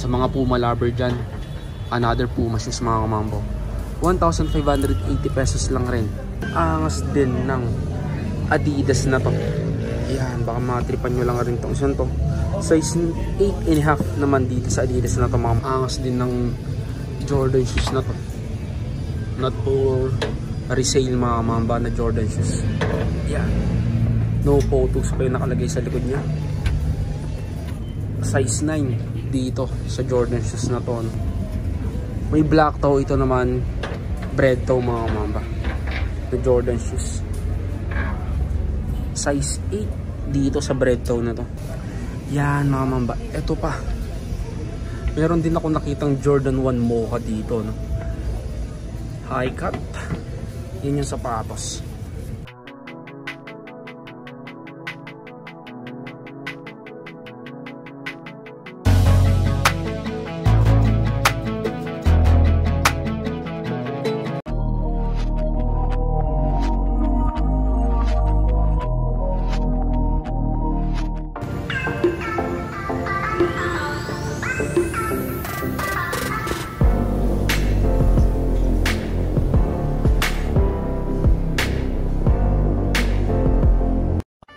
sa mga Puma lover dyan, another Puma shoes mga kamambo. 1,580 pesos lang rin. Angas din ng Adidas na to. Yan, baka matripan nyo lang rin itong isang to. Size 8.5 naman dito sa Adidas na to mga. Angas din ng Jordan shoes na to. Not for resale mga mamba na Jordan shoes. Yan. No photos pa yung nakalagay sa likod niya. Size 9 dito sa Jordan shoes na to. May black toe, ito naman bread toe mga mamba. The Jordan shoes. Size 8 dito sa bread toe na to. Yan mga mamba. Ito pa. Meron din ako nakitang Jordan 1 Mocha dito, no? High cut. Yan yung sapatos.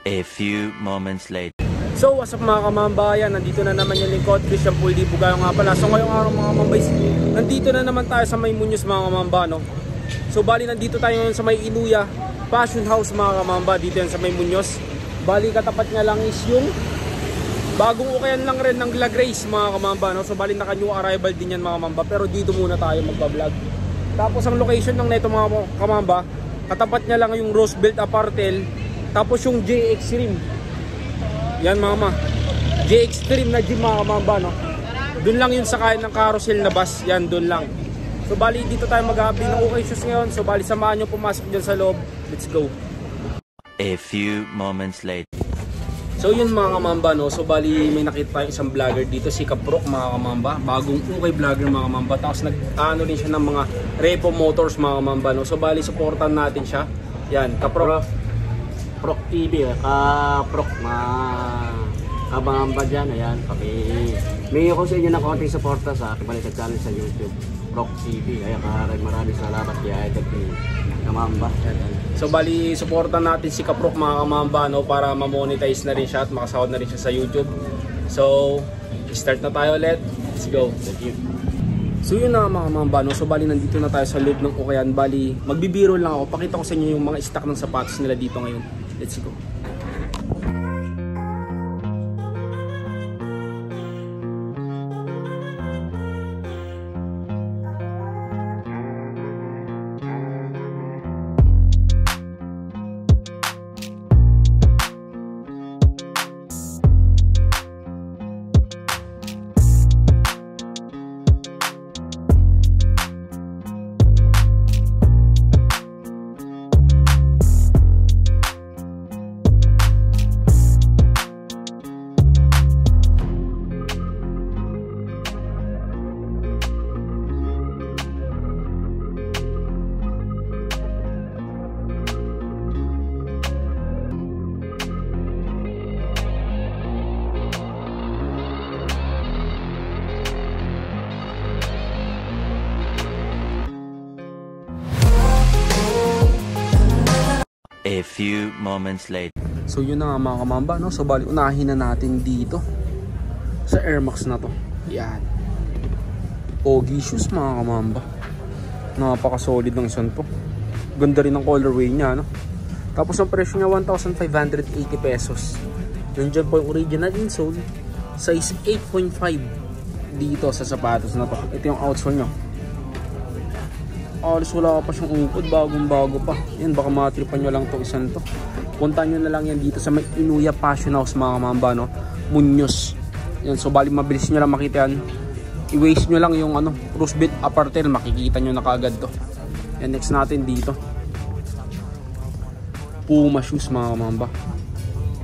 A few moments later. So what's up mga kamambayan, nandito na naman yung lingkod, Christian Puldi Bugayo nga pala. So ngayong araw mga kamambay, nandito na naman tayo sa May Muñoz mga kamamba, no? So bali nandito tayo ngayon sa May Iluya Fashion House mga kamamba, dito yan sa May Muñoz. Bali katapat nga lang is yung bagong ukayan lang rin ng La Grace mga kamamba, no? So bali naka new arrival din yan mga kamamba, pero dito muna tayo magpa-vlog. Tapos ang location ng neto mga kamamba, katapat niya lang yung Roosevelt Apartel. Tapos yung J Extreme. Yan mama. J Extreme na gym mga kamamba, no? Doon lang yung sakayan ng carousel na bus. Yan, doon lang. So bali dito tayo mag-happy ng okay shoes ngayon. So bali samahan nyo pumasok dyan sa loob. Let's go. A few moments later. So yun mga kamamba, no? So bali may nakita tayong isang vlogger dito, si Kaprok mga kamamba. Bagong okay vlogger mga kamamba. Tapos nag-ano rin siya ng mga Repo Motors mga kamamba, no? So bali supportan natin siya. Yan, Kaprok. Prok TV, Prok, abang-amba dyan, ayan, may ako sa inyo ng konting suporta sa aking balikat channel sa YouTube, Prok TV, ayan, maraming salamat kaya idol ni Kamamba. So bali, supportan natin si Kaprok mga kamamba, no, para ma-monetize na rin siya at makasahod na rin siya sa YouTube. So, start na tayo ulit, let's go. Thank you. So yun na mga kamamba, no? So bali nandito na tayo sa loob ng ukayan. Bali, magbibiro lang ako, pakita ko sa inyo yung mga stock ng sapatos nila dito ngayon. Let's go. A few moments later. So yun na nga mga kamamba, no? So bali unahin na natin dito sa Air Max na to. Yan. Pogi shoes mga kamamba. Napaka-solid ng isang to. Ganda rin ang colorway niya, no? Tapos ang presyo niya 1,580 pesos. Nandiyan po yung original insole. Size 8.5 dito sa sapatos na to. Ito yung outsole niya. Alis wala pa siyang upod, bagong-bago pa. Yan, baka matripan nyo lang to isang to. Puntahan nyo na lang yan dito sa May Iluya Fashion House mga kamamba, no? Muñoz. Yan, so bali mabilis nyo lang makita yan. I-waste nyo lang yung ano, Roosevelt Apartel, makikita nyo na kaagad to. Yan, next natin dito. Puma shoes mga kamamba.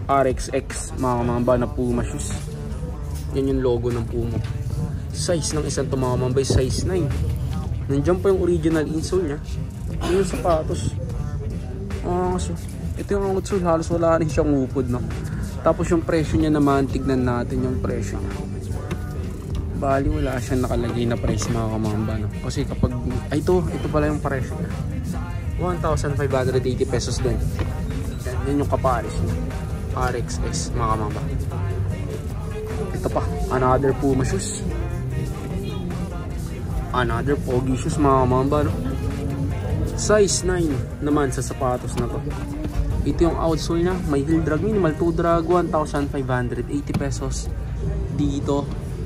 RXX mga kamamba na Puma shoes. Yan yung logo ng Puma. Size ng isang to mga kamamba, size 9. Nandiyan pa yung original insole niya. Yung sapatos. So, ito yung outsole, halos wala rin siyang upod, no? Tapos yung presyo niya naman, tignan natin yung presyo niya. Bali wala siyang nakalagay na price mga kamamba, no? Kasi kapag ay ito pala yung presyo niya. 1,580 pesos din. Yan yung kapares niya. RXS mga kamamba. Ito pa, another Puma shoes. Another Pogi shoes mga kamamba, no? Size 9 naman sa sapatos na to. Ito yung outsole niya, may heel drag, minimal toe drag, 1,580 pesos dito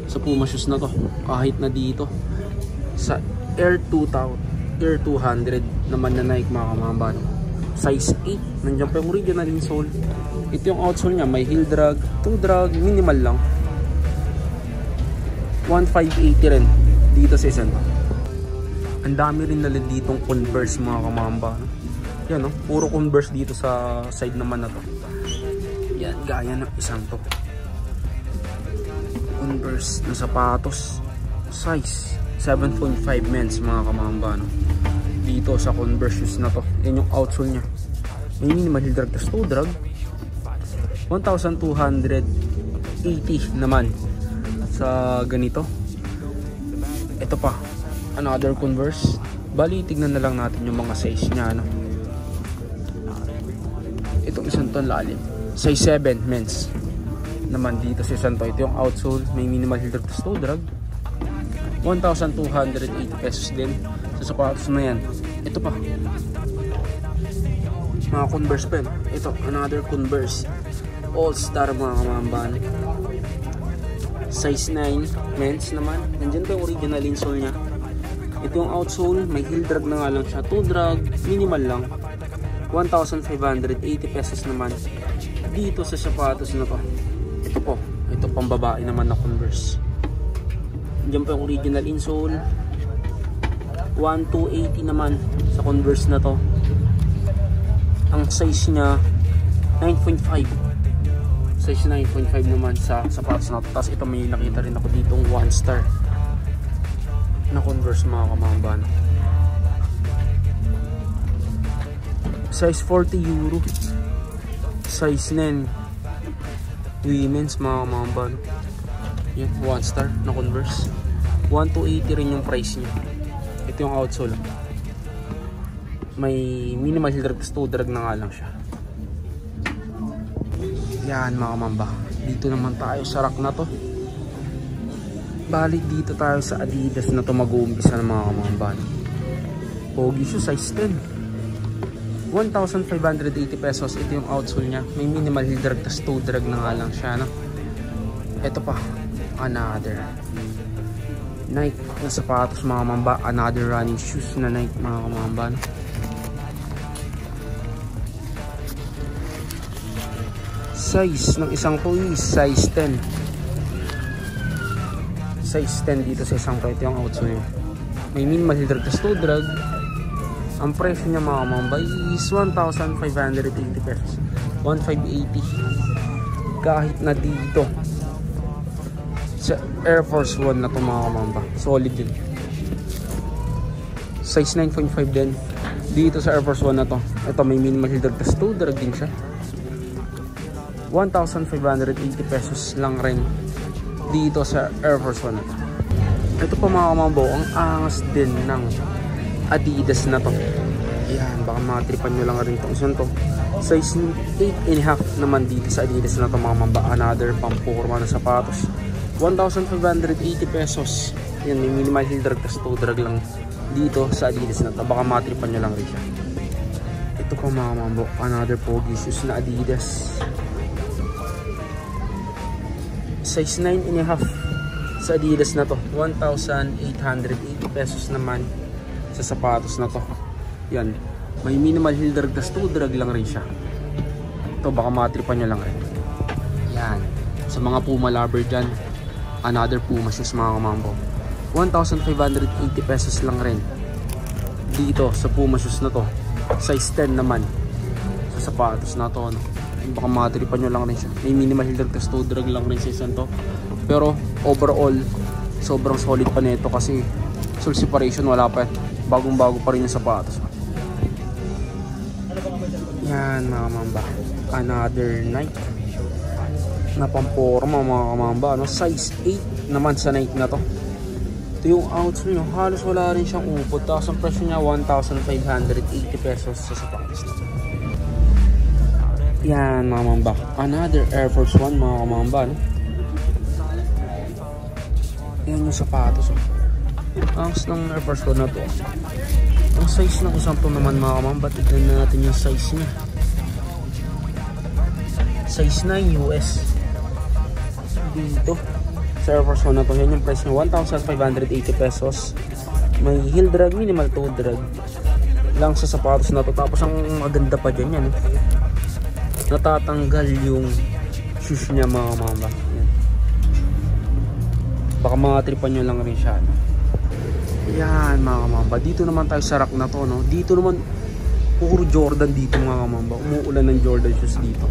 sa Puma shoes na to. Kahit na dito sa Air 200 naman na Nike mga kamamba, no? Size 8, nandiyan pa yung original insole. Ito yung outsole niya, may heel drag, toe drag, minimal lang, 1,580 rin dito sa isang to. Ang dami rin na ditong Converse mga kamamba, no? Yan, no? Puro Converse dito sa side naman na to. Yan, gaya ng isang to. Converse na sapatos. Size 7.5 men's mga kamamba, no? Dito sa Converse shoes na to. Yan yung outsole nya. May minimal heel drag, tas toe drag. 1,280 naman sa ganito. Ito pa, another Converse. Bali, tignan na lang natin yung mga size nya, no? Itong isang to lalim, size 7 men's naman dito sa isang to. Ito yung outsole, may minimal heel drag, toe drag, 1,280 pesos din sa sapatos na yan. Ito pa, mga Converse pen. Ito, another Converse All Star mga kamamban, size 9 men's naman. Nandyan pa yung original insole nya. Ito yung outsole, may heel drag na nga lang siya, toe drag, minimal lang, 1,580 pesos naman dito sa sapatos na to. Ito po, ito pang babae naman na Converse. Diyan pa yung original insole, 1,280 naman sa Converse na to. Ang size niya 9.5, size 9.5 naman sa sapatos na to. Tapos ito, may nakita rin ako ditong 1 star na Converse mga kamamban, size 40 euro, size 9 women's mga kamamban. Yan, 1 star na Converse, 1,280 rin yung price niya. Ito yung outsole, may minimal heel drag, toe drag na nga lang siya. Yan mga kamamba, dito naman tayo sa rack na to. Balik dito tayo sa Adidas na to, mag-uumpisa ng mga kamamban. Pogi shoe, size 10, 1,580 pesos. Ito yung outsole nya, may minimal heel drag, tas toe drag na nga lang siya, no? Ito pa, another Nike na sapatos mga kamamba, another running shoes na Nike mga kamamba, no? Size ng isang to is size 10, size 10 dito sa isang to. Ito yung outsole nya, may minimal heel drag, tas toe drag. Ang presyo niya mga kamamba is 1,580 pesos, 1,580 kahit na dito sa Air Force 1 na to mga kamamba. Solid din, size 9.5 din dito sa Air Force 1 na to. Ito, may minimal heel drag, tas toe drag din siya, 1,580 pesos lang rin dito sa Air Force 1 na to. Ito pa mga kamamba, ang angas din ng Adidas na to. Yan, baka matripan nyo lang rin itong isang to. Size 8.5 naman dito sa Adidas na to mga kamamba. Another pampurma na sapatos, 1,580 pesos. Yan, may minimal heel drag, tas toe drag lang dito sa Adidas na to. Baka matripan nyo lang rin siya. Ito pa mga kamamba, another Pogi shoes na Adidas, size 9.5 sa Adidas na to, 1,880 pesos naman sa sapatos na to. Yan, may minimal heel drag, tas toe drag lang rin siya. Ito, baka matripan nyo lang rin. Yan, sa mga Puma lover dyan, another Puma shoes mga kamambo, 1,580 pesos lang rin dito sa Puma shoes na to. Size 10 naman sa sapatos na to, no? Baka matripan nyo lang rin siya. May minimal heel drag, tas toe drag lang rin sa isang to. Pero overall, sobrang solid pa nito kasi sole separation wala pa. Bagong bago pa rin yung sapatos. Yan mga mamba, another Nike na pamporma mga kamamba, no? Size 8 naman sa Nike na to. Ito yung outsole nyo, halos wala rin siyang upod. Tapos ang presyo niya 1,580 pesos sa sapatos na to. Yan mga kamamba, another Air Force 1 mga kamamba, no? Yan yung sapatos, oh. Angas ng Air Force 1 na to. Ang size ng isang to naman mga kamamba, tignan natin yung size niya. Size 9 US. Dito sa Air Force 1 na to, yan yung price niya, 1,580 pesos. May heel drag, minimal toe drag lang sa sapatos na to. Tapos ang maganda pa dyan yan, natatanggal yung shoes niya mga mama. Yan. Baka mga tripan nyo lang rin siya, no? Yan mga mama. Dito naman tayo sa rack na to, no? Dito naman puro Jordan dito mga mama. Umuulan ng Jordan shoes dito.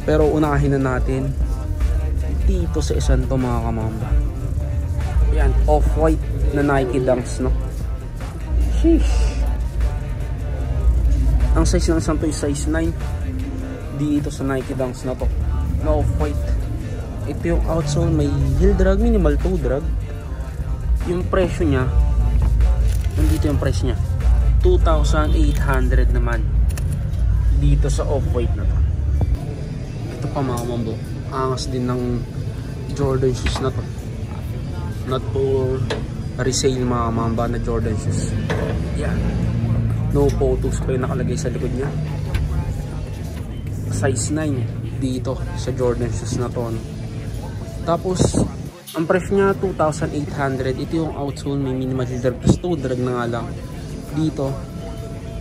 Pero unahin na natin dito sa isang to mga kamamba. Yan, off-white na Nike Dunks, no? Sheesh. Ang size ng isang to is size 9 dito sa Nike Dunks na to, na off-white. Ito yung outsole, may heel drag, minimal toe drag. Yung presyo niya, nandito yung price niya, 2,800 naman dito sa off-white na to. Ito pa mga mambo, angas din ng Jordan shoes na to. Not for resale mga mamba na Jordan shoes. Yan, no photos pa yung nakalagay sa likod niya. Size 9 dito sa Jordan shoes na to, no? Tapos ang price niya 2,800. Ito yung outsole, may minimal drag, plus toe drag na nga lang dito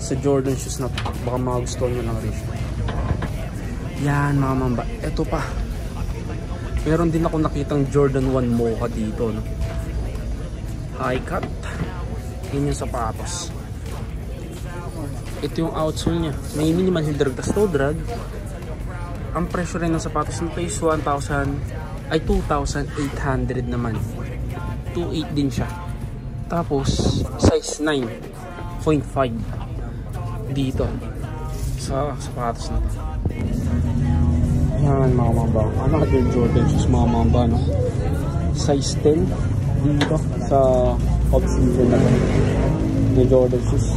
sa Jordan shoes na to. Baka magustuhan nyo lang rin siya. Yan mga mamba. Ito pa, meron din ako nakitang Jordan 1 Mocha dito, no? High cut. Yun yung sapatos. Ito yung outsole niya, may minimal heel drag, plus toe drag. Ang presyo rin ng sapatos nito is 2,800 naman. 2.8 din siya. Tapos size 9.5 dito sa sapatos na to. Yan mga mamba, another Jordan shoes mga mamba, no? Size 10 dito sa off-season na to na Jordan shoes.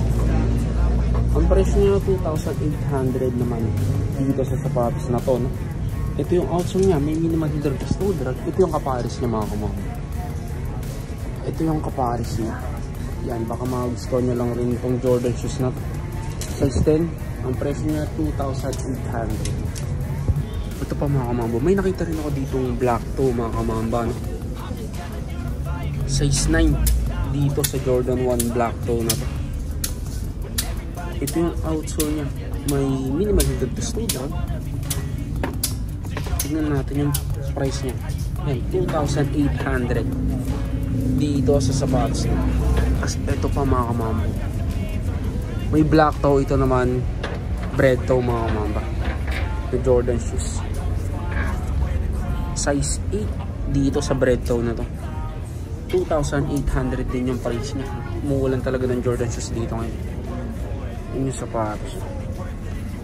Ang presyo niya 2,800 naman dito sa sapatos na to, no? Ito yung outsole niya, may minimal heel drag, toe drag. Ito yung kapares niya mga kamama. Ito yung kapares niya. Yan, baka magustuhan nyo lang rin itong Jordan shoes na to. Size 10, ang presyo niya 2,800. Ito pa mga kamamba, may nakita rin ako dito yung black toe mga kamamba, no? Size 9 dito sa Jordan 1 black toe na to. Ito yung outsole niya, may minimal heel drag, toe drag. Tignan natin yung price niya. Yan, 2,800 dito sa sapatos na. As ito pa mga kamamba, may black toe, ito naman bread toe mga kamamba, the Jordan shoes. Size 8 dito sa bread toe na to. 2,800 din yung price niya. Umuulan talaga ng Jordan shoes dito ngayon. Yun yung sapatos.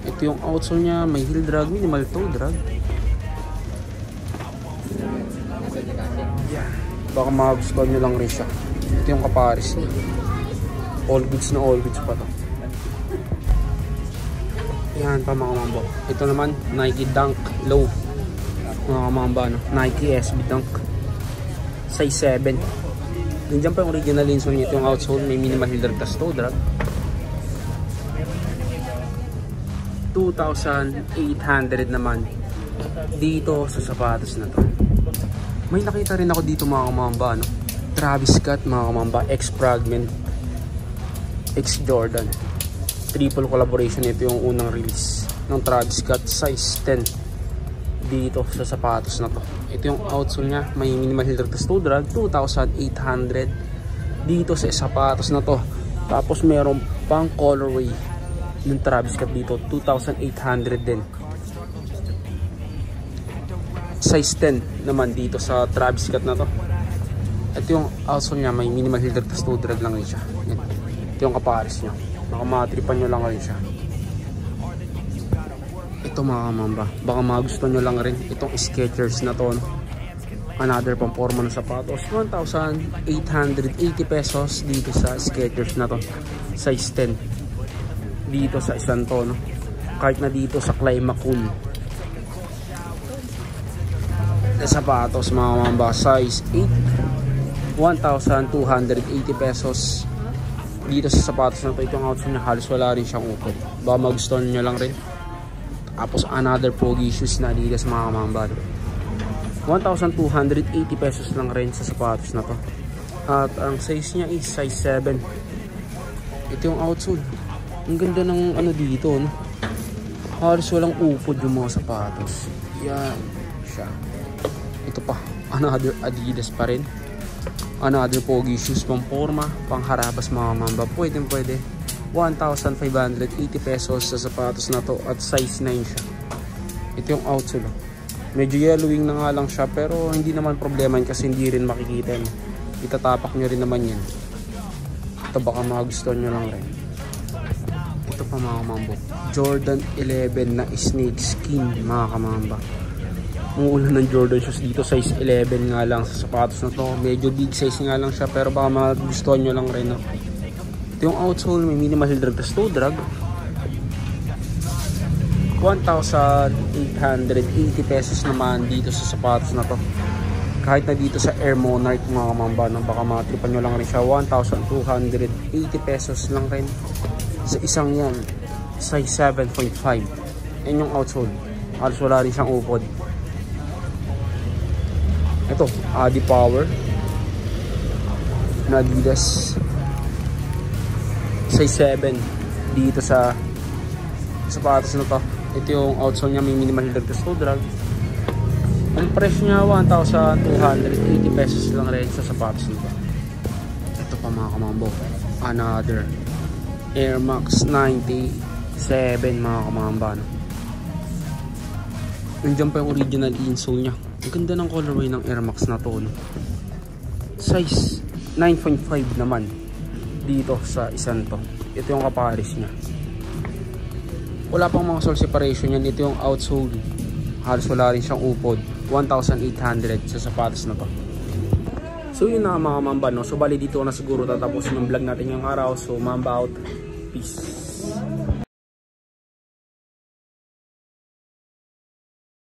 Ito yung outsole niya, may heel drag, minimal toe drag. Yeah. Baka magustuhan nyo lang rin siya. Ito yung kapares niya. All goods na all goods pa to. Yan pa mga mambo. Ito naman Nike Dunk Low mga kamamba, no? Nike SB Dunk size 7. Nandiyan pa yung original insole niya. Ito yung outsole, may minimal heel drag, tas toe drag. 2,800 naman dito sa sapatos na to. May nakita rin ako dito mga kamamba, no? Travis Scott mga kamamba, X Fragment, X Jordan. Triple collaboration. Ito yung unang release ng Travis Scott, size 10 dito sa sapatos na to. Ito yung outsole niya, may minimal heel drag, toe drag, 2,800 dito sa sapatos na to. Tapos meron pang colorway ng Travis Scott dito, 2,800 din. Size 10 naman dito sa Travis Scott na to. Ito yung outsole niya, may minimal heel drag, tas toe drag lang rin siya. Ito yung kapares niya, baka matripan nyo lang rin siya. Ito Ito mga kamamba, baka magustuhan nyo lang rin itong Skechers na to, no? Another pang forma ng sapatos, 1,880 pesos dito sa Skechers na to, size 10 dito sa isang to, no? Kahit na dito sa Climacool na sapatos mga kamamba, size 8, 1,280 pesos dito sa sapatos na to. Itong outfit niya halos wala rin siyang upod, baka magustuhan nyo lang rin. Tapos another pogi shoes na Adidas mga kamamba, 1,280 pesos lang rin sa sapatos na to. At ang size niya is size 7. Ito yung outsole. Ang ganda ng ano dito, no? Halos walang upod yung mga sapatos. Yan siya. Ito pa, another Adidas pa rin. Another pogi shoes, pang forma, pang harabas mga mamba. Pwede. 1,580 pesos sa sapatos na to at size 9 siya. Ito yung outsole. Medyo yellowing na nga lang siya, pero hindi naman problema yun kasi hindi rin makikita yun. Itatapak nyo rin naman yan. Ito baka magustuhan nyo lang rin. Ito pa mga kamamba, Jordan 11 na snake skin mga kamamba. Ang ulan ng Jordan shoes dito, size 11 nga lang sa sapatos na to. Medyo big size nga lang siya, pero baka magustuhan nyo lang rin, no? Ito yung outsole, may minimal heel drag, tas toe drag. 1,880 pesos naman dito sa sapatos na to. Kahit na dito sa Air Monarch mga kamamba, no? Baka matripan nyo lang rin siya, 1,280 pesos lang rin sa isang yan, size 7.5. Yan yung outsole, halos wala rin siyang upod. Ito, Adi Power na Adidas, size 7 dito sa sapatos na to. Ito yung outsole niya, may minimal heel drag, toe drag. Ang price niya 1,280 pesos lang rin sa sapatos nito. Ito pa mga kamambo, another Air Max 97 mga kamamba, no? Nandiyan pa yung original insole niya. Ang ganda ng colorway ng Air Max na to, no? Size 9.5 naman dito sa isang to. Ito yung kapares niya. Wala pang mga sole separation yan. Ito yung outsole, halos wala rin siyang upod. 1,800 sa sapatos na to. So yun na mga mamba, no? So bali dito na siguro tatapusin yung vlog natin ngayong araw. So mamba out, peace.